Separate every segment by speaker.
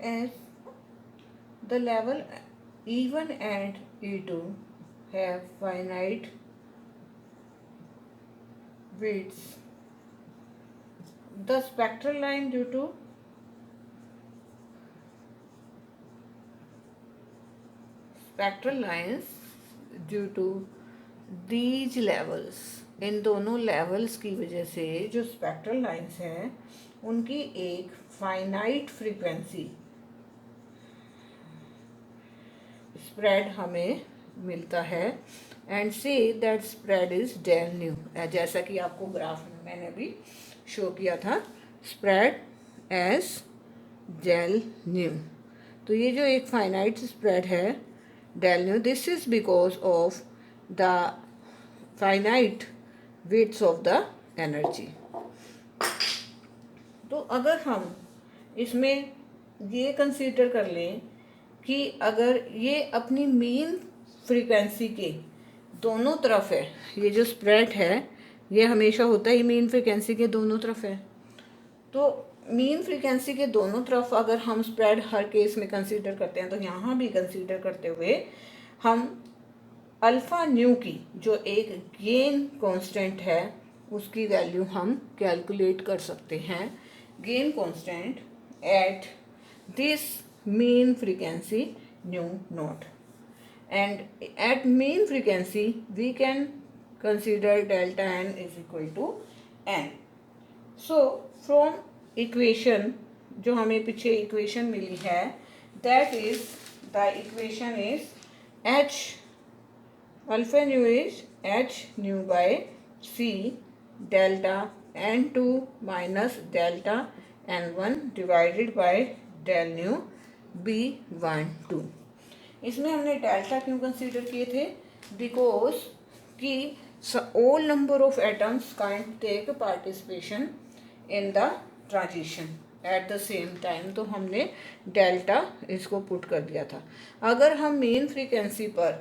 Speaker 1: as the level E1 and E2 have finite widths, the spectral line due to spectral lines due to these levels, इन दोनों levels की वजह से जो spectral lines हैं उनकी एक फाइनाइट फ्रीक्वेंसी स्प्रेड हमें मिलता है एंड से that spread is del nu, जैसा कि आपको ग्राफ में मैंने अभी शो किया था, स्प्रेड एज डेल न्यू। तो ये जो एक फाइनाइट स्प्रेड है del nu, this is because of the finite width of the energy. तो अगर हम इसमें ये कंसीडर कर लें कि अगर ये अपनी मीन फ्रीक्वेंसी के दोनों तरफ है, ये जो स्प्रेड है ये हमेशा होता है मीन फ्रीक्वेंसी के दोनों तरफ है, तो मीन फ्रीक्वेंसी के दोनों तरफ अगर हम स्प्रेड हर केस में कंसीडर करते हैं, तो यहाँ भी कंसीडर करते हुए हम अल्फ़ा न्यू की जो एक गेन कांस्टेंट है उसकी वैल्यू हम कैलकुलेट कर सकते हैं। Gain constant at this mean frequency nu not, and at mean frequency we can consider delta n is equal to n. So from equation जो हमें पीछे इक्वेशन मिली है, that is the equation is h alpha nu is h nu by c delta n2 minus delta n1 divided by del nu b12। इसमें हमने delta क्यों consider किए थे, because कि all number of atoms kind take participation in the transition at the same time, तो हमने delta इसको put कर दिया था। अगर हम मेन फ्रीक्वेंसी पर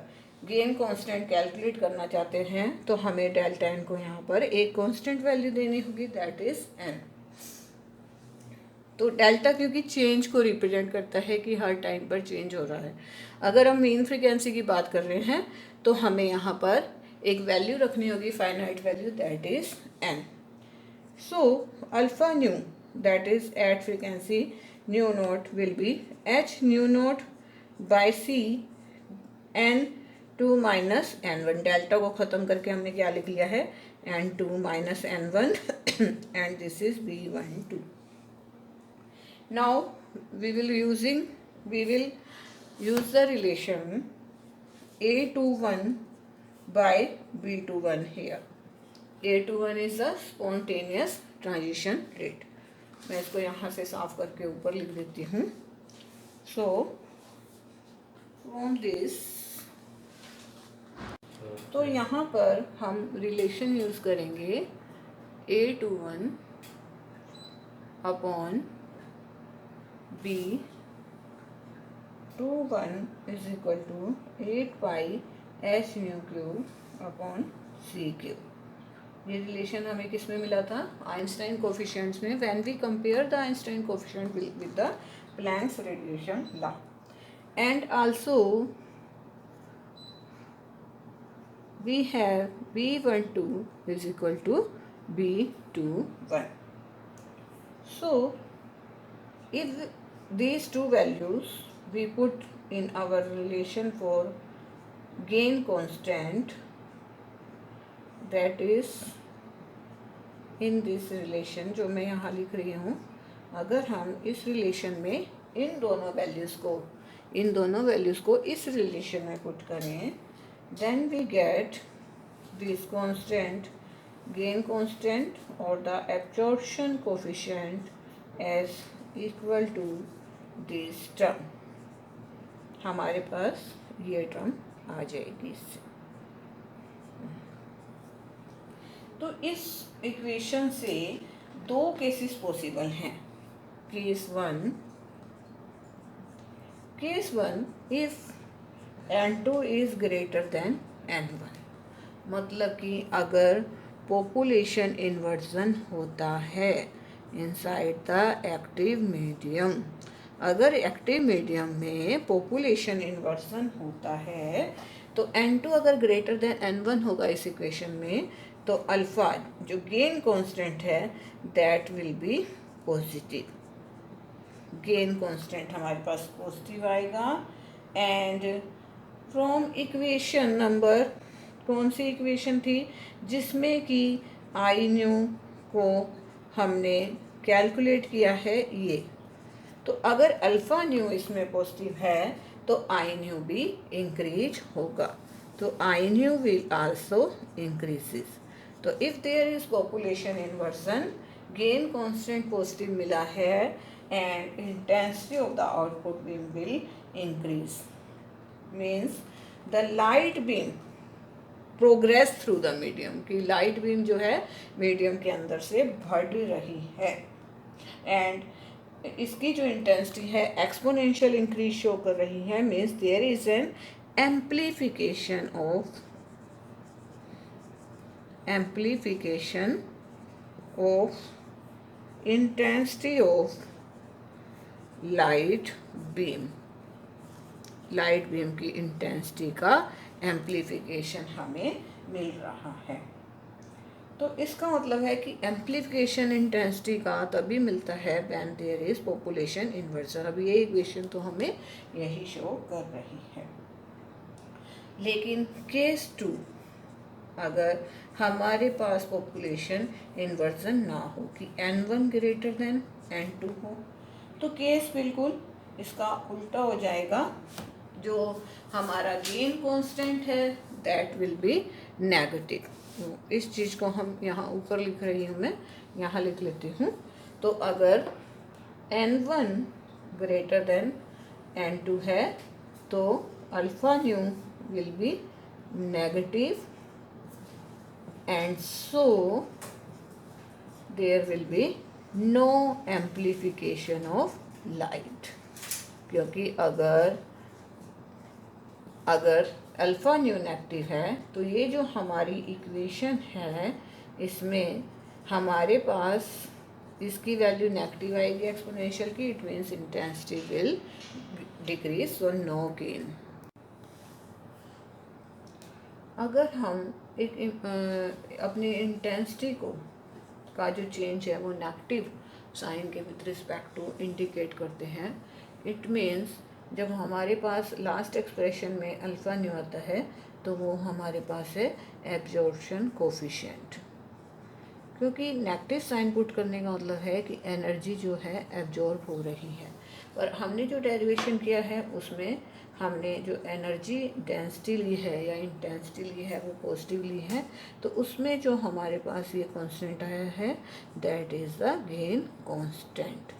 Speaker 1: गेन कांस्टेंट कैलकुलेट करना चाहते हैं तो हमें डेल्टा एन को यहाँ पर एक कांस्टेंट वैल्यू देनी होगी, दैट इज एन। तो डेल्टा क्योंकि चेंज को रिप्रेजेंट करता है कि हर टाइम पर चेंज हो रहा है। अगर हम मीन फ्रीक्वेंसी की बात कर रहे हैं तो हमें यहाँ पर एक वैल्यू रखनी होगी, finite value, that is n. So alpha nu that is at frequency nu naught will be h nu naught by c n two minus n one. Delta को ख़त्म करके हमने क्या लिख लिया है, n two minus n one and this is B12। Now we will use the relation A21 by B21 here. A21 is the spontaneous transition rate। मैं इसको यहाँ से साफ करके ऊपर लिख देती हूँ। So from this, तो यहाँ पर हम रिलेशन यूज़ करेंगे A21 upon B21 is equal to 8 pi h mu cube upon c cube। ये रिलेशन हमें किस में मिला था, आइंस्टाइन कोफिशिएंट्स में, when we compare the Einstein coefficient with the Planck's radiation law. And also we have B12 is equal to B21। So if these two values we put in our relation for gain constant, that is in this relation जो मैं यहाँ लिख रही हूँ, अगर हम इस relation में इन दोनों वैल्यूज़ को इस रिलेशन में पुट करें, then we get this constant, gain constant or the absorption coefficient as equal to this term। हमारे पास ये टर्म आ जाएगी इससे। तो इस इक्वेशन से दो केसेस पॉसिबल हैं। Case one if n2 is greater than n1, मतलब कि अगर पॉपुलेशन इन्वर्जन होता है इनसाइड द एक्टिव मीडियम, अगर एक्टिव मीडियम में पॉपुलेशन इन्वर्सन होता है तो n2 अगर ग्रेटर देन n1 होगा इस इक्वेशन में, तो अल्फा जो गेन कांस्टेंट है that will be positive. Gain constant हमारे पास पॉजिटिव आएगा। एंड फ्रॉम इक्वेशन नंबर, कौन सी इक्वेशन थी जिसमें कि आई न्यू को हमने कैलकुलेट किया है ये, तो अगर अल्फा न्यू इसमें पॉजिटिव है तो आई न्यू भी इंक्रीज होगा, तो I nu will also increases. तो if there is population inversion, gain constant positive मिला है and intensity of the output beam will increase, means the light beam progress through the medium, कि light beam जो है medium के अंदर से बढ़ रही है एंड इसकी जो इंटेंसिटी है एक्सपोनेंशियल इंक्रीज शो कर रही है, means there is an amplification of intensity of light beam की इंटेंसिटी का एम्प्लीफिकेशन हमें मिल रहा है। तो इसका मतलब है कि एम्प्लीफिकेशन इंटेंसिटी का तभी मिलता है when there is population inversion. अब ये इक्वेशन तो हमें यही शो कर रही है। लेकिन केस 2, अगर हमारे पास पॉपुलेशन इन्वर्सन ना हो कि n1 ग्रेटर देन n2 हो, तो केस बिल्कुल इसका उल्टा हो जाएगा। जो हमारा गेन कांस्टेंट है दैट विल बी नेगेटिव। इस चीज़ को हम यहाँ ऊपर लिख रही हूँ, मैं यहाँ लिख लेती हूँ। तो अगर n1 ग्रेटर देन n2 है तो alpha nu will be negative and so there will be no amplification of light, क्योंकि अगर अल्फ़ा न्यू नेगेटिव है तो ये जो हमारी इक्वेशन है इसमें हमारे पास इसकी वैल्यू नेगेटिव आएगी एक्सपोनेंशियल की, it means intensity will decrease, so no gain. अगर हम अपनी इंटेंसिटी का जो चेंज है वो नेगेटिव साइन के विद रिस्पेक्ट टू इंडिकेट करते हैं, इट मीन्स जब हमारे पास लास्ट एक्सप्रेशन में अल्फ़ा न्यू आता है तो वो हमारे पास है एब्जॉर्प्शन कोफिशिएंट, क्योंकि नेगेटिव साइन पुट करने का मतलब है कि एनर्जी जो है एब्जॉर्ब हो रही है। पर हमने जो डेरिवेशन किया है उसमें हमने जो एनर्जी डेंसिटी ली है या इंटेंसिटी ली है वो पॉजिटिव ली है, तो उसमें जो हमारे पास ये कांस्टेंट आया है that is the gain constant.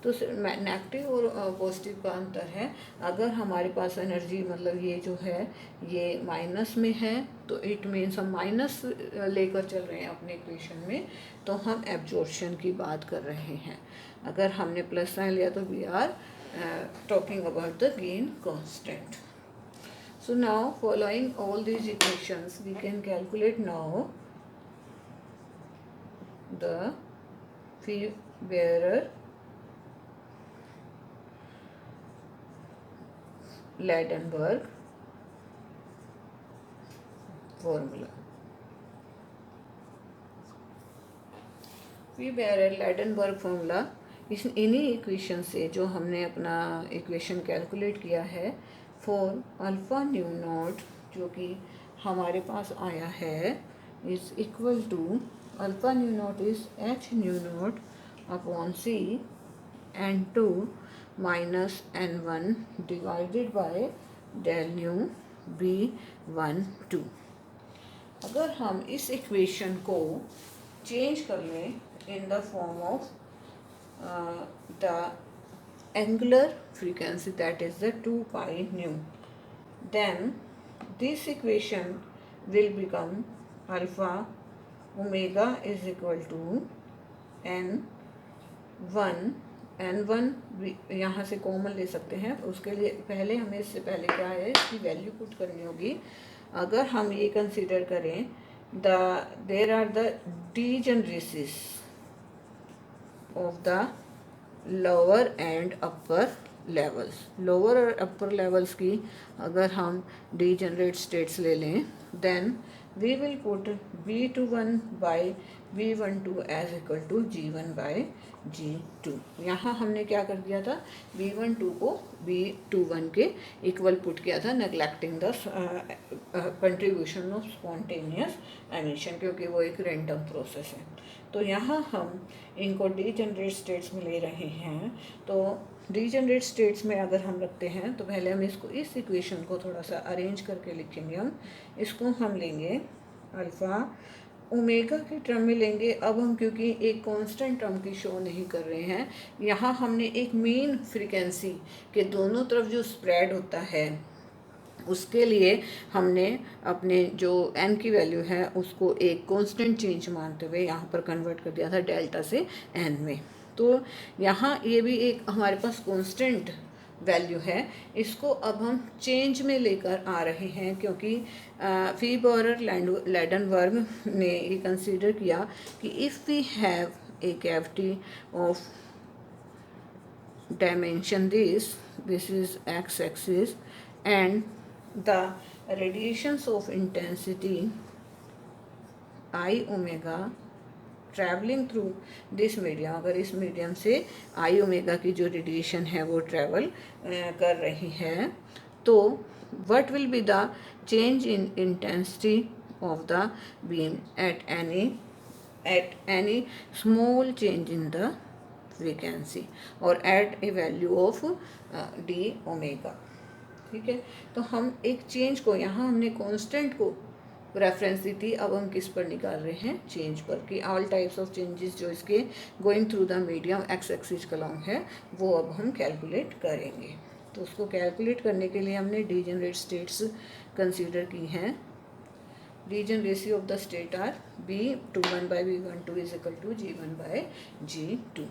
Speaker 1: तो नेगेटिव और पॉजिटिव का अंतर है, अगर हमारे पास एनर्जी मतलब ये जो है ये माइनस में है तो इट मीन्स हम माइनस लेकर चल रहे हैं अपने इक्वेशन में, तो हम एब्जॉर्प्शन की बात कर रहे हैं। अगर हमने प्लस साइन लिया तो we are talking about the gain constant. So now following all these equations we can calculate now the Fee-Bearer Ladenburg formula. Fee-Bearer Ladenburg formula, इस इन्हीं इक्वेशन से जो हमने अपना इक्वेशन कैलकुलेट किया है फॉर अल्फ़ा न्यू नॉट, जो कि हमारे पास आया है, is equal to alpha nu naught is h nu naught upon c n2 minus n1 divided by del nu b12। अगर हम इस इक्वेशन को चेंज कर लें in the form of the angular frequency, that is the 2 pi nu, then this equation will become alpha omega is equal to n1 यहाँ से common ले सकते हैं। उसके लिए पहले हमें इससे पहले क्या है इसकी वैल्यू पुट करनी होगी। अगर हम ये कंसीडर करें there are the degeneracies of the lower and upper levels. Lower और अपर लेवल्स की अगर हम डीजेनरेट स्टेट्स ले लें, then we will put V21 by V12 as equal to G1 by G2। यहाँ हमने क्या कर दिया था, V12 को V21 के इक्वल पुट किया था, neglecting the contribution of spontaneous emission, क्योंकि वो एक रैंडम प्रोसेस है। तो यहाँ हम इनको डीजेनरेट स्टेट्स में ले रहे हैं। तो डीजेनरेट स्टेट्स में अगर हम रखते हैं तो पहले हम इसको, इस इक्वेशन को थोड़ा सा अरेंज करके लिखेंगे। हम इसको हम लेंगे अल्फ़ा ओमेगा के टर्म में लेंगे। अब हम क्योंकि एक कांस्टेंट टर्म की शो नहीं कर रहे हैं, यहाँ हमने एक मीन फ्रीक्वेंसी के दोनों तरफ जो स्प्रेड होता है उसके लिए हमने अपने जो n की वैल्यू है उसको एक कांस्टेंट चेंज मानते हुए यहाँ पर कन्वर्ट कर दिया था डेल्टा से n में। तो यहाँ ये भी एक हमारे पास कांस्टेंट वैल्यू है, इसको अब हम चेंज में लेकर आ रहे हैं, क्योंकि फीबोरर लैडनबर्ग ने ये कंसीडर किया कि if we have a cavity of dimension this is x axis and the radiations of intensity I omega traveling through this medium, अगर इस मीडियम से I ओमेगा की जो रेडिएशन है वो ट्रैवल कर रही है, तो what will be the change in intensity of the beam at any small change in the frequency or at a value of d omega। ठीक है, तो हम एक चेंज को, यहाँ हमने कांस्टेंट को रेफरेंस दी थी, अब हम किस पर निकाल रहे हैं, चेंज पर, कि ऑल टाइप्स ऑफ चेंजेस जो इसके going through the medium x axis along है वो अब हम कैलकुलेट करेंगे। तो उसको कैलकुलेट करने के लिए हमने डीजेनरेट स्टेट्स कंसीडर की हैं। Degeneracy of the state are V21 by V12 is equal to G1 by G2।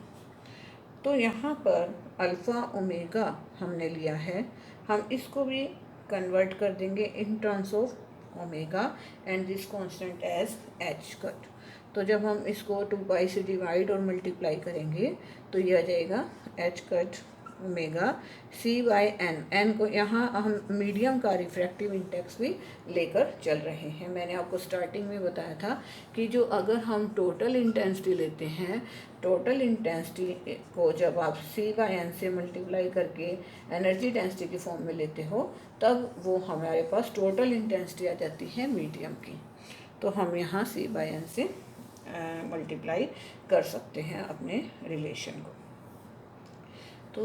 Speaker 1: तो यहाँ पर अल्फ़ा ओमेगा हमने लिया है, हम इसको भी कन्वर्ट कर देंगे in terms of omega and this constant as h cut. तो जब हम इसको 2 पाई से डिवाइड और मल्टीप्लाई करेंगे तो ये आ जाएगा h cut omega c by n. N को यहाँ हम मीडियम का रिफ्रैक्टिव इंडेक्स भी लेकर चल रहे हैं। मैंने आपको स्टार्टिंग में बताया था कि जो अगर हम टोटल इंटेंसिटी लेते हैं, टोटल इंटेंसिटी को जब आप सी बाई एन से मल्टीप्लाई करके एनर्जी डेंसिटी की फॉर्म में लेते हो, तब वो हमारे पास टोटल इंटेंसिटी आ जाती है मीडियम की। तो हम यहाँ सी बाई एन से मल्टीप्लाई कर सकते हैं अपने रिलेशन को। तो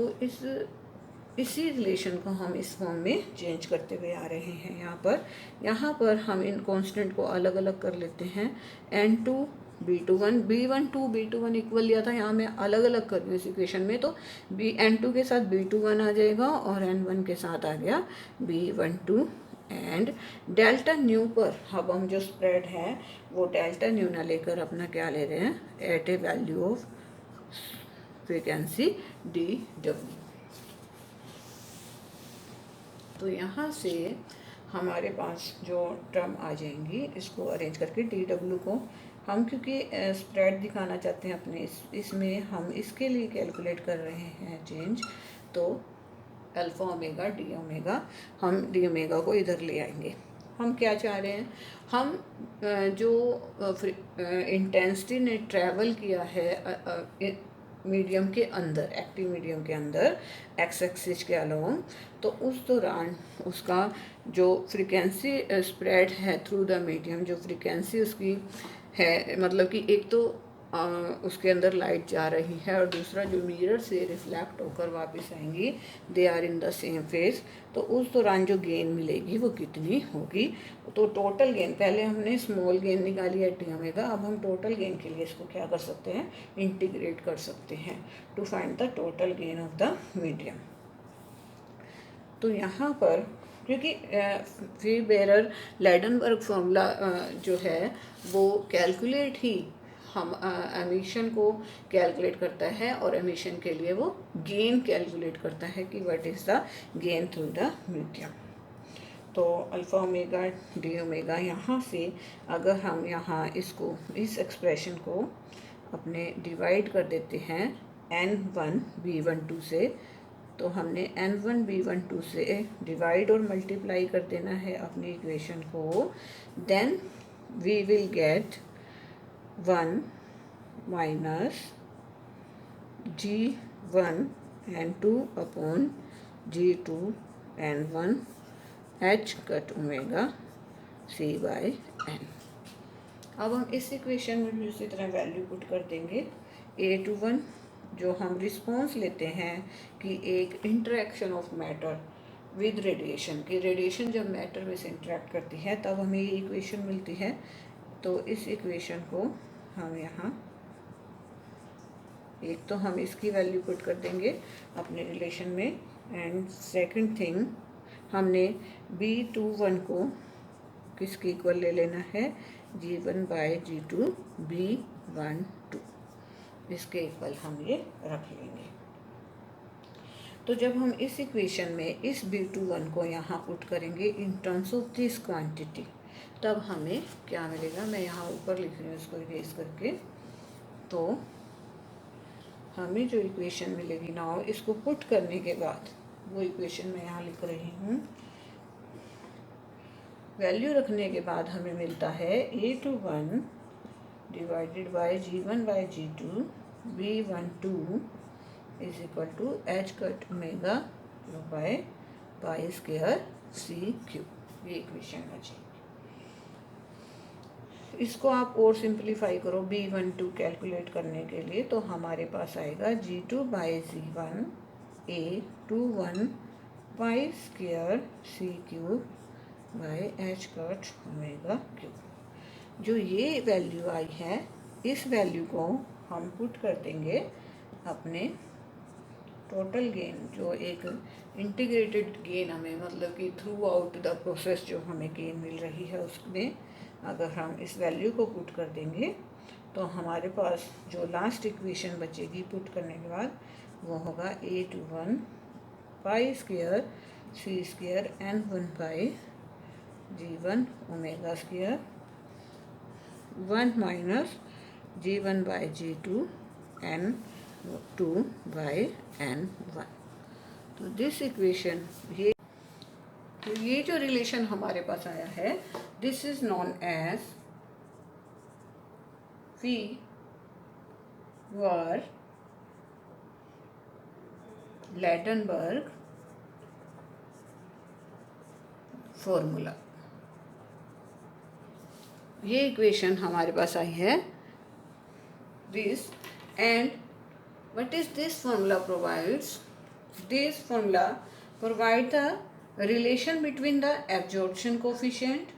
Speaker 1: इसी रिलेशन को हम इस फॉर्म में चेंज करते हुए आ रहे हैं। यहाँ पर हम इन कांस्टेंट को अलग अलग कर लेते हैं। N2 B21 B12 B21 equal लिया था, यहाँ मैं अलग अलग कर रही हूँ इस इक्वेशन में। तो N2 के साथ B21 आ जाएगा और N1 के साथ आ गया B12 एंड डेल्टा न्यू पर अब हम जो स्प्रेड है वो डेल्टा न्यू ना लेकर अपना क्या ले रहे हैं, at a value of frequency DW। तो यहाँ से हमारे पास जो टर्म आ जाएंगी, इसको अरेंज करके DW को हम क्योंकि स्प्रेड दिखाना चाहते हैं अपने इसमें हम इसके लिए कैलकुलेट कर रहे हैं चेंज। तो अल्फ़ा ओमेगा डी ओमेगा, हम डी ओमेगा को इधर ले आएंगे। हम क्या चाह रहे हैं, हम जो इंटेंसिटी ने ट्रैवल किया है मीडियम के अंदर, एक्टिव मीडियम के अंदर एक्स एक्सिस के अलोंग, तो उस दौरान उसका जो फ्रीक्वेंसी स्प्रेड है थ्रू द मीडियम, जो फ्रीक्वेंसी उसकी है, मतलब कि एक तो उसके अंदर लाइट जा रही है और दूसरा जो मिरर से रिफ्लेक्ट होकर वापस आएंगी, they are in the same phase. तो उस दौरान जो गेन मिलेगी वो कितनी होगी। तो टोटल गेन, पहले हमने स्मॉल गेन निकाली है टी ओमेगा, अब हम टोटल गेन के लिए इसको क्या कर सकते हैं, इंटीग्रेट कर सकते हैं to find the total gain of the medium. तो यहाँ पर क्योंकि फीबेरर लैडनबर्ग फॉर्मूला जो है वो कैलकुलेट ही हम एमिशन को कैलकुलेट करता है और एमिशन के लिए वो गेन कैलकुलेट करता है कि what is the gain through the medium. तो अल्फ़ा ओमेगा डी ओमेगा, यहाँ से अगर हम यहाँ इसको, इस एक्सप्रेशन को अपने डिवाइड कर देते हैं N1B12 से, तो हमने N1B12 से डिवाइड और मल्टीप्लाई कर देना है अपनी इक्वेशन को। Then we will get 1 minus G1 N2 upon G2 N1 H cut omega C/N। अब हम इस इक्वेशन में भी उसी तरह वैल्यू पुट कर देंगे। A21 जो हम रिस्पॉन्स लेते हैं कि एक interaction of matter with radiation, की रेडिएशन जब मैटर में से इंटरेक्ट करती है तब हमें ये इक्वेशन मिलती है। तो इस इक्वेशन को हम यहाँ एक तो हम इसकी वैल्यू पुट कर देंगे अपने रिलेशन में, एंड सेकंड थिंग हमने B21 को किसके इक्वल ले लेना है, G1/G2 B12, इसके इक्वल हम ये रख लेंगे। तो जब हम इस इक्वेशन में इस B21 को यहाँ पुट करेंगे इन टर्म्स ऑफ दिस क्वांटिटी, तब हमें क्या मिलेगा, मैं यहाँ ऊपर लिख रही हूँ इसको इरेज करके। तो हमें जो इक्वेशन मिलेगी नाउ, इसको पुट करने के बाद वो इक्वेशन मैं यहाँ लिख रही हूँ, वैल्यू रखने के बाद हमें मिलता है A21 divided by G1/G2 B12 is equal to H cut omega by pi square C/Q। ये इक्वेशन बची। इसको आप और सिंप्लीफाई करो B12 कैलकुलेट करने के लिए, तो हमारे पास आएगा G2/G1 A21 pi square C/Q by H cut omega Q। जो ये वैल्यू आई है, इस वैल्यू को हम पुट कर देंगे अपने टोटल गेन, जो एक इंटीग्रेटेड गेन हमें, मतलब कि थ्रू आउट द प्रोसेस जो हमें गेन मिल रही है उसमें अगर हम इस वैल्यू को पुट कर देंगे तो हमारे पास जो लास्ट इक्वेशन बचेगी पुट करने के बाद वो होगा A21 pi square C² N1 pi G1 omega square 1 minus G1/G2 N2 by N1। तो दिस इक्वेशन, ये जो रिलेशन हमारे पास आया है, this is known as we were Ladenburg formula. ये इक्वेशन हमारे पास आई है this, and what is this formula provides? This formula provide the relation between the absorption coefficient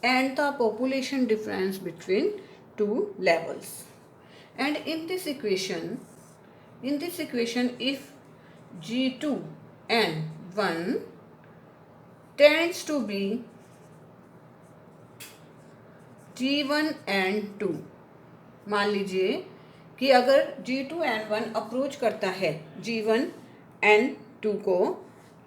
Speaker 1: and the population difference between two levels. And in this equation, if G2 and 1 tends to be G1 and 2, मान लीजिए कि अगर G2N1 approach करता है G1N2 को,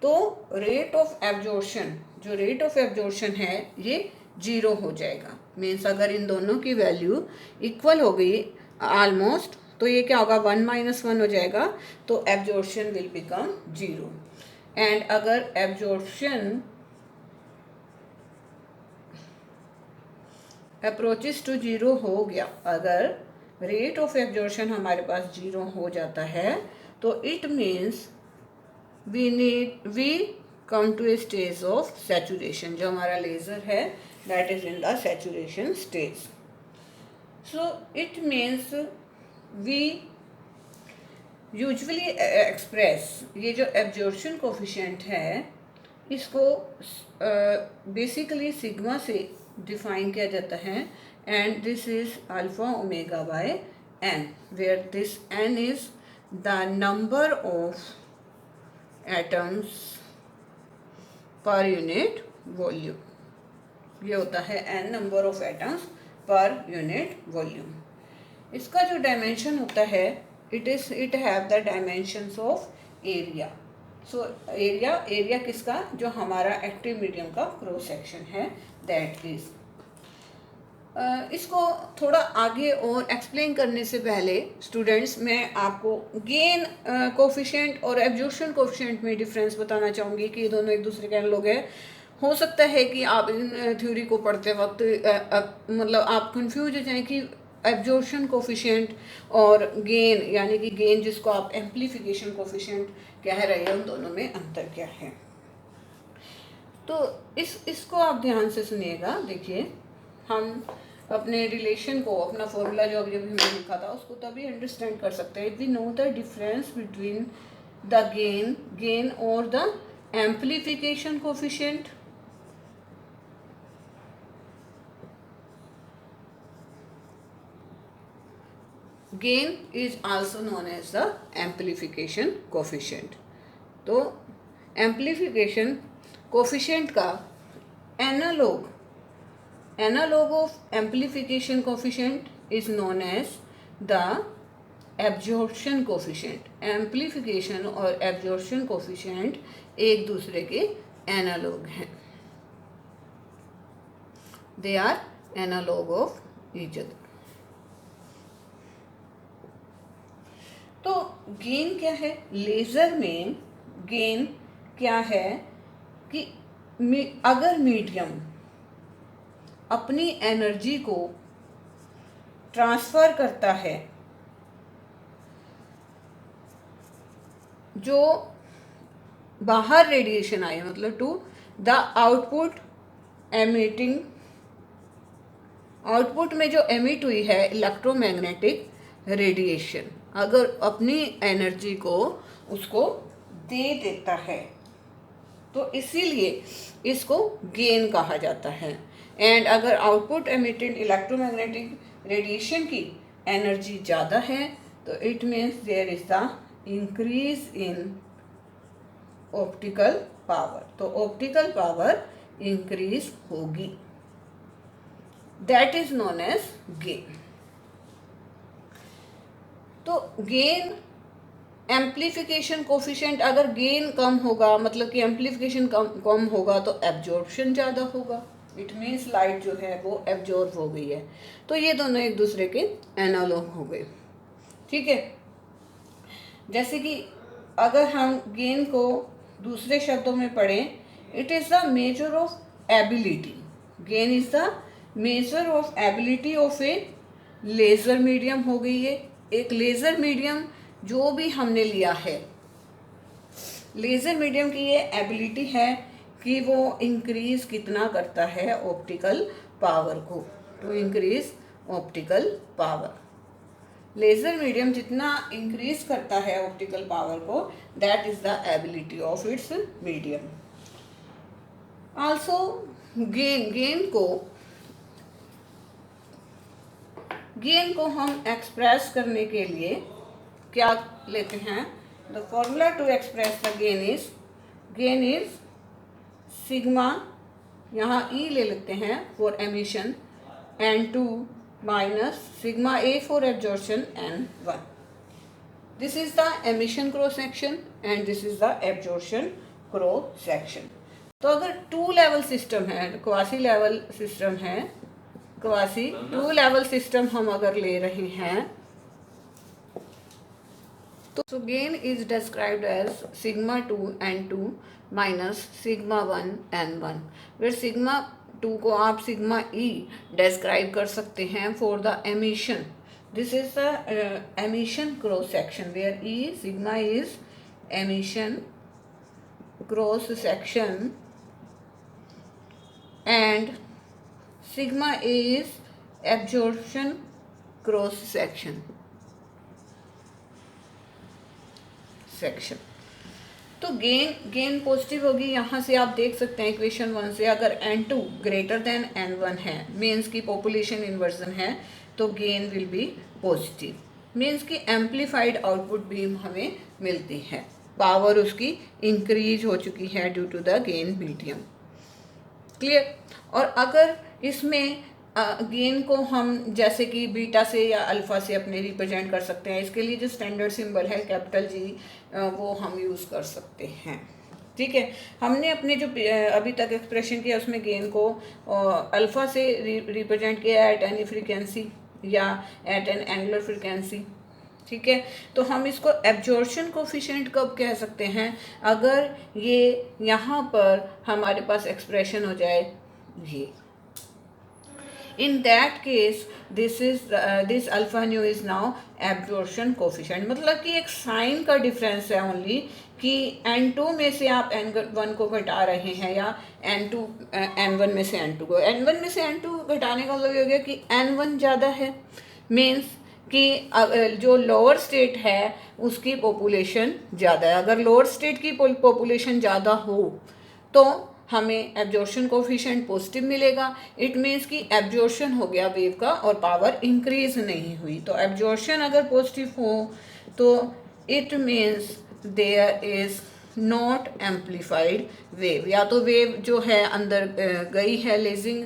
Speaker 1: तो rate of absorption, जो rate of absorption है ये 0 हो जाएगा। मीन्स अगर इन दोनों की वैल्यू इक्वल हो गई ऑलमोस्ट, तो ये क्या होगा, 1 - 1 हो जाएगा, तो एब्जॉर्प्शन विल बिकम 0। एंड अगर एब्जॉर्प्शन अप्रोचेस टू 0 हो गया, अगर रेट ऑफ एब्जॉर्प्शन हमारे पास 0 हो जाता है, तो it means we come to a stage of saturation. जो हमारा लेज़र है that is in the saturation stage. So it means we usually express, ये जो एब्जॉर्प्शन कोफिशिएंट है इसको बेसिकली सिग्मा से डिफाइन किया जाता है, and this is alpha omega by n, where this n is the number of atoms per unit volume। ये होता है n number of atoms per unit volume। इसका जो डायमेंशन होता है, it have the dimensions of area। so area किसका, जो हमारा एक्टिव मीडियम का क्रॉस सेक्शन है, that is इसको थोड़ा आगे और एक्सप्लेन करने से पहले स्टूडेंट्स, मैं आपको गेन कोफिशिएंट और एब्जॉर्प्शन कोफिशिएंट में डिफरेंस बताना चाहूँगी कि ये दोनों एक दूसरे के एनालॉग है। हो सकता है कि आप इन थ्योरी को पढ़ते वक्त मतलब आप कंफ्यूज हो जाएं कि एब्जॉर्प्शन कोफिशिएंट और गेन, यानी कि गेन जिसको आप एम्प्लीफिकेशन कोफिशिएंट कह रहे हैं, उन दोनों में अंतर क्या है। तो इसको आप ध्यान से सुनिएगा। देखिए, हम अपने रिलेशन को, अपना फॉर्मूला जो अभी हमने लिखा था, उसको तभी अंडरस्टैंड कर सकते हैं if we know the difference between the gain और the amplification coefficient. Gain is also known as the amplification coefficient. तो amplification coefficient का analog of amplification coefficient is known as the absorption coefficient. Amplification और absorption coefficient एक दूसरे के analog हैं. They are analog of each other. तो gain क्या है? लेज़र में गेन क्या है कि अगर मीडियम अपनी एनर्जी को ट्रांसफ़र करता है, जो बाहर रेडिएशन आए, मतलब टू द आउटपुट में जो एमिट हुई है इलेक्ट्रोमैग्नेटिक रेडिएशन, अगर अपनी एनर्जी को उसको दे देता है, तो इसीलिए इसको गेन कहा जाता है। एंड अगर आउटपुट एमिटेड इलेक्ट्रोमैग्नेटिक रेडिएशन की एनर्जी ज़्यादा है, तो it means there is the increase in optical power. तो ऑप्टिकल पावर इंक्रीज होगी, that is known as gain. तो गेन एम्प्लीफिकेशन कोफिशिएंट, अगर गेन कम होगा मतलब कि एम्प्लीफिकेशन कम होगा, तो एब्जॉर्प्शन ज़्यादा होगा। इट मीन्स लाइट जो है वो एब्जॉर्ब हो गई है। तो ये दोनों एक दूसरे के एनालॉग हो गए, ठीक है। जैसे कि अगर हम गेन को दूसरे शब्दों में पढ़ें, it is the measure of ability. Gain is the measure of ability of A laser medium हो गई है। एक लेज़र मीडियम जो भी हमने लिया है, लेज़र मीडियम की ये एबिलिटी है कि वो इंक्रीज कितना करता है ऑप्टिकल पावर को, to increase optical power. Laser medium जितना इंक्रीज करता है ऑप्टिकल पावर को, that is the ability of its medium. Also gain को हम एक्सप्रेस करने के लिए क्या लेते हैं? The formula to express the gain is sigma, यहाँ ई ले लेते हैं for emission, N2 minus sigma a for absorption N1। This is the emission cross section and this is the absorption cross section. तो अगर two level system है, quasi level system है, quasi two level system हम अगर ले रहे हैं, तो gain is described as sigma 2 N2 minus sigma 1 N1, फिर सिग्मा 2 को आप सिग्मा ई डिस्क्राइब कर सकते हैं for the emission. This is the emission cross section where e sigma is emission cross section and sigma A is absorption cross section। तो gain positive होगी। यहाँ से आप देख सकते हैं इक्वेशन 1 से, अगर N2 ग्रेटर देन N1 है, मीन्स की पॉपुलेशन इन्वर्जन है, तो gain will be positive, means की एम्प्लीफाइड आउटपुट बीम हमें मिलती है, पावर उसकी इंक्रीज हो चुकी है due to the gain medium. Clear? और अगर इसमें गेन को हम जैसे कि बीटा से या अल्फा से अपने रिप्रेजेंट कर सकते हैं, इसके लिए जो स्टैंडर्ड सिंबल है कैपिटल G, वो हम यूज़ कर सकते हैं। ठीक है। हमने अपने जो अभी तक एक्सप्रेशन किया उसमें गेन को अल्फा से रिप्रेजेंट किया एट एनी फ्रीक्वेंसी या एट एन एंगुलर फ्रीक्वेंसी, ठीक है। तो हम इसको एब्जॉर्प्शन कोफिशिएंट कब कह सकते हैं, अगर ये यहाँ पर हमारे पास एक्सप्रेशन हो जाए ये, in that case this alpha new is now absorption coefficient. मतलब कि एक साइन का डिफरेंस है ओनली, कि n2 में से आप n1 को घटा रहे हैं या n1 में से n2 को, n1 में से n2 घटाने का मतलब ये हो गया कि n1 ज़्यादा है, मीन्स कि जो लोअर स्टेट है उसकी पॉपुलेशन ज़्यादा है। अगर लोअर स्टेट की पॉपुलेशन ज़्यादा हो तो हमें एब्जॉर्प्शन कोफिशिएंट पॉजिटिव मिलेगा। इट मीन्स कि एब्जॉर्प्शन हो गया वेव का और पावर इंक्रीज नहीं हुई। तो एब्जॉर्प्शन अगर पॉजिटिव हो तो it means there is not amplified wave, या तो वेव जो है अंदर गई है लेजिंग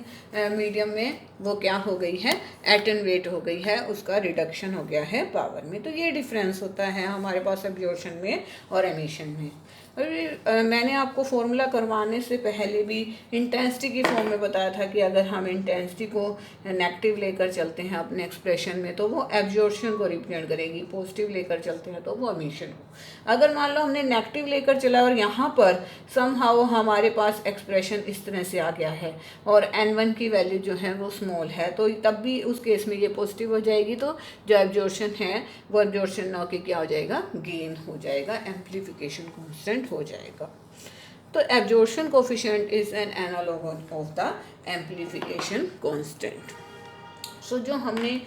Speaker 1: मीडियम में, वो क्या हो गई है, एटेन्यूएट हो गई है, उसका रिडक्शन हो गया है पावर में। तो ये डिफरेंस होता है हमारे पास एब्जॉर्प्शन में और एमिशन में। मैंने आपको फॉर्मूला करवाने से पहले भी इंटेंसिटी की फॉर्म में बताया था कि अगर हम इंटेंसिटी को नेगेटिव लेकर चलते हैं अपने एक्सप्रेशन में तो वो एब्जॉर्प्शन को रिप्रेजेंट करेगी, पॉजिटिव लेकर चलते हैं तो वो एमिशन को। अगर मान लो हमने नेगेटिव लेकर चला और यहाँ पर समहाउ हमारे पास एक्सप्रेशन इस तरह से आ गया है और n1 की वैल्यू जो है वो स्मॉल है, तो तब भी उस केस में ये पॉजिटिव हो जाएगी। तो जो एब्जॉर्प्शन है वो एब्जॉर्प्शन ना के क्या हो जाएगा, गेन हो जाएगा, एम्प्लीफिकेशन कांस्टेंट हो जाएगा। तो absorption coefficient is an analog of the amplification constant. So जो हमने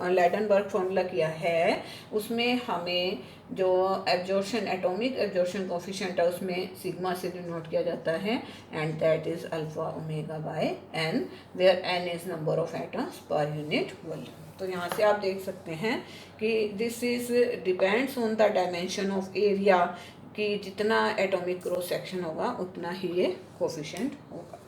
Speaker 1: लैडनबर्ग फॉर्मूला किया है उसमें हमें जो एब्जॉर्प्शन एटॉमिक एब्जॉर्प्शन कोफिशिएंट है उसमें सिग्मा से डिनोट किया जाता है and that is alpha omega by n, where n is number of atoms per unit volume. तो यहाँ से आप देख सकते हैं कि this is depends on the dimension of area, कि जितना एटॉमिक क्रॉस सेक्शन होगा उतना ही ये कोफिशिएंट होगा।